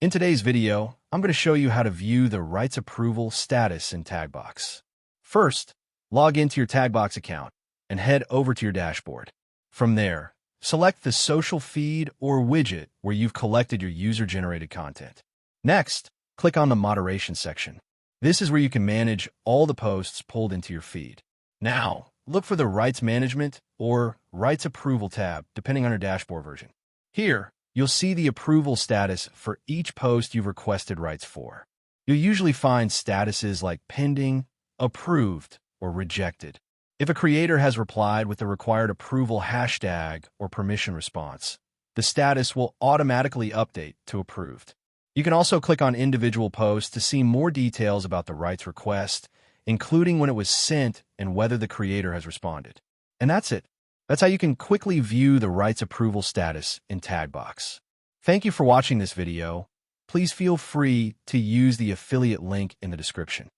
In today's video, I'm going to show you how to view the rights approval status in Taggbox. First, log into your Taggbox account and head over to your dashboard. From there, select the social feed or widget where you've collected your user-generated content. Next, click on the moderation section. This is where you can manage all the posts pulled into your feed. Now, look for the Rights Management or Rights Approval tab, depending on your dashboard version. Here, you'll see the approval status for each post you've requested rights for. You'll usually find statuses like pending, approved, or rejected. If a creator has replied with the required approval hashtag or permission response, the status will automatically update to approved. You can also click on individual posts to see more details about the rights request, including when it was sent and whether the creator has responded. And that's it. That's how you can quickly view the rights approval status in Taggbox. Thank you for watching this video. Please feel free to use the affiliate link in the description.